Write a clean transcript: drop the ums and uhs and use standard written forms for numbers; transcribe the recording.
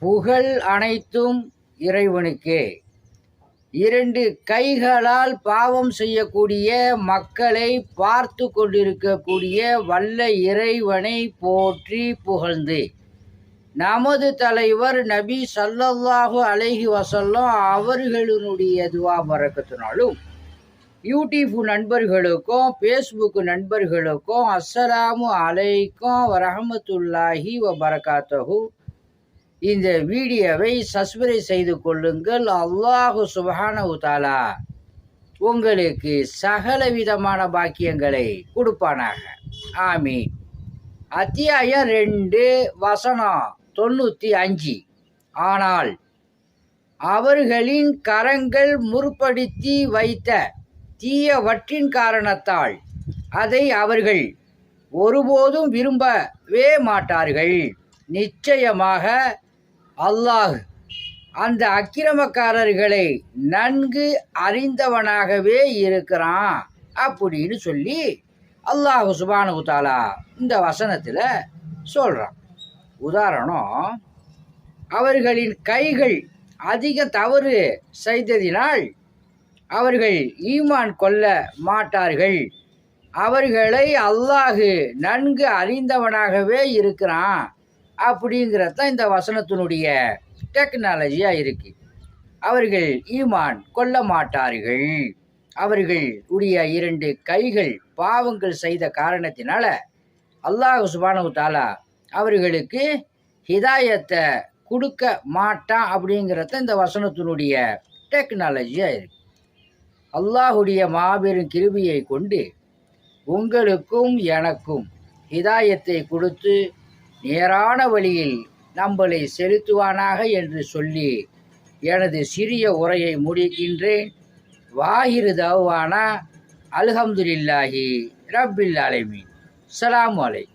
புகழ் அனைத்தும் இறைவனுக்கே. இரண்டு கைகளால் பாவம் செய்யக்கூடிய மக்களை பார்த்து கொண்டிருக்கக்கூடிய வல்ல இறைவனை போற்றி புகழ்ந்து, நமது தலைவர் நபி ஸல்லல்லாஹு அலைஹி வஸல்லம் அவர்களினுடைய துவா பரக்கத்தினாலும் யூடியூப் நண்பர்களுக்கும் ஃபேஸ்புக் நண்பர்களுக்கும் அஸ்ஸலாமு அலைக்கும் வரஹ்மத்துல்லாஹி வபரகாத்துஹு. இந்த வீடியோவை சப்ஸ்கிரைப் செய்து கொள்ளுங்கள். அல்லாஹு சுப்ஹானஹு தஆலா உங்களுக்கு சகல விதமான பாக்கியங்களை கொடுப்பானாக. ஆமீன். அத்தியாயம் 2 வசனம் 95. ஆனால் அவர்களின் கரங்கள் முற்படுத்தி வைத்த தீயவற்றின் காரணத்தால் அதை அவர்கள் ஒருபோதும் விரும்பவே மாட்டார்கள். நிச்சயமாக அல்லாஹ் அந்த அக்கிரமக்காரர்களை நன்கு அறிந்தவனாகவே இருக்கிறான் அப்படின்னு சொல்லி அல்லாஹ் சுப்ஹானஹு தஆலா இந்த வசனத்தில் சொல்கிறான். உதாரணம், அவர்களின் கைகள் அதிக தவறு செய்ததினால் அவர்கள் ஈமான் கொள்ள மாட்டார்கள். அவர்களை அல்லாஹ் நன்கு அறிந்தவனாகவே இருக்கிறான் அப்படிங்கிறது தான் இந்த வசனத்தினுடைய டெக்னாலஜியாக இருக்குது. அவர்கள் ஈமான் கொள்ள மாட்டார்கள். அவர்கள் உடைய 2 கைகள் பாவங்கள் செய்த காரணத்தினால அல்லாஹ் சுப்ஹானஹு தஆலா அவர்களுக்கு ஹிதாயத்தை கொடுக்க மாட்டான் அப்படிங்கிறத இந்த வசனத்தினுடைய டெக்னாலஜியாக இருக்குது. அல்லாஹுடைய மாபெரும் கிருபையை கொண்டு உங்களுக்கும் எனக்கும் ஹிதாயத்தை கொடுத்து நேரான வழியில் நம்மளை செலுத்துவானாக என்று சொல்லி எனது சிறிய உரையை முடிக்கின்றேன். வாஹிரு தஅவானா அல்ஹம்துலில்லாஹி ரப்பில் ஆலமீன். ஸலாமு அலைக்கும்.